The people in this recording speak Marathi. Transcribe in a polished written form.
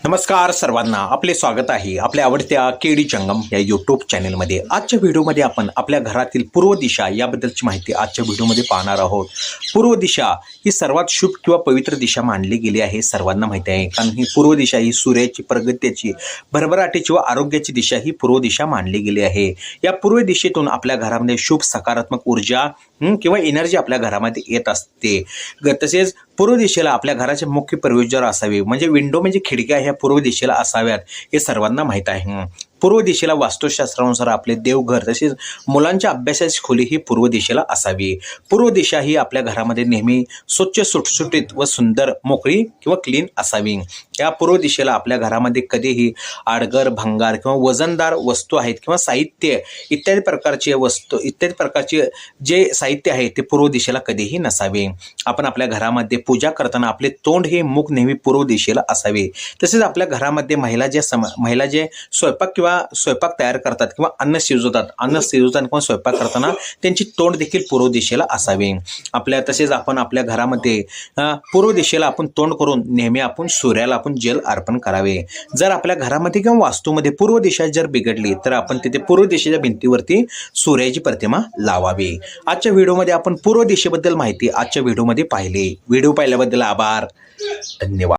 नमस्कार सर्वांना, आपले स्वागत आहे आपल्या आवडत्या केडी जंगम या यूट्यूब चॅनलमध्ये। आजच्या व्हिडिओमध्ये आपण आपल्या घरातील पूर्व दिशा याबद्दलची माहिती आजच्या व्हिडिओमध्ये पाहणार आहोत। पूर्व दिशा ही सर्वात शुभ किंवा पवित्र दिशा मानली गेली आहे, सर्वांना माहिती आहे। कारण ही पूर्व दिशा ही सूर्याची, प्रगतीची, भरभराटीची व आरोग्याची दिशा ही पूर्व दिशा मानली गेली आहे। या पूर्व दिशेतून आपल्या घरामध्ये शुभ सकारात्मक ऊर्जा किंवा एनर्जी आपल्या घरामध्ये येत असते। तसेच पूर्व दिशेला आपल्या घराचे मुख्य प्रवेशद्वार असावे, म्हणजे विंडो म्हणजे खिडक्या ह्या पूर्व दिशेला असाव्यात हे सर्वांना माहीत आहे। पूर्व दिशेला वास्तुशास्त्रानुसार आपले देवघर तसेच मुलांच्या अभ्यासाची खोली ही पूर्व दिशेला असावी। पूर्व दिशा ही आपल्या घरामध्ये नेहमी स्वच्छ, सुटसुटीत व सुंदर, मोकळी किंवा क्लीन असावी। या पूर्व दिशेला आपल्या घरामध्ये कधीही आडगर, भंगार किंवा वजनदार वस्तू आहेत किंवा साहित्य इत्यादी प्रकारचे जे साहित्य आहे ते पूर्व दिशेला कधीही नसावे। आपण आपल्या घरामध्ये पूजा करताना आपले तोंड हे मुख नेहमी पूर्व दिशेला असावे। तसेच आपल्या घरामध्ये महिला जे स्वयंपाक तयार करतात किंवा अन्न शिजवतात किंवा स्वयंपाक करताना त्यांची तोंड देखील पूर्व दिशेला असावे। तसेच आपण आपल्या घरामध्ये पूर्व दिशेला आपण तोंड करून नेहमी आपण सूर्याला आपण जल अर्पण करावे। जर आपल्या घरामध्ये किंवा वास्तूमध्ये पूर्व दिशा जर बिघडली तर आपण तिथे पूर्व दिशेच्या भिंतीवरती सूर्याची प्रतिमा लावावी। आजच्या व्हिडिओमध्ये आपण पूर्व दिशेबद्दल माहिती आजच्या व्हिडिओमध्ये पाहिली। व्हिडिओ पाहिल्याबद्दल आभार, धन्यवाद।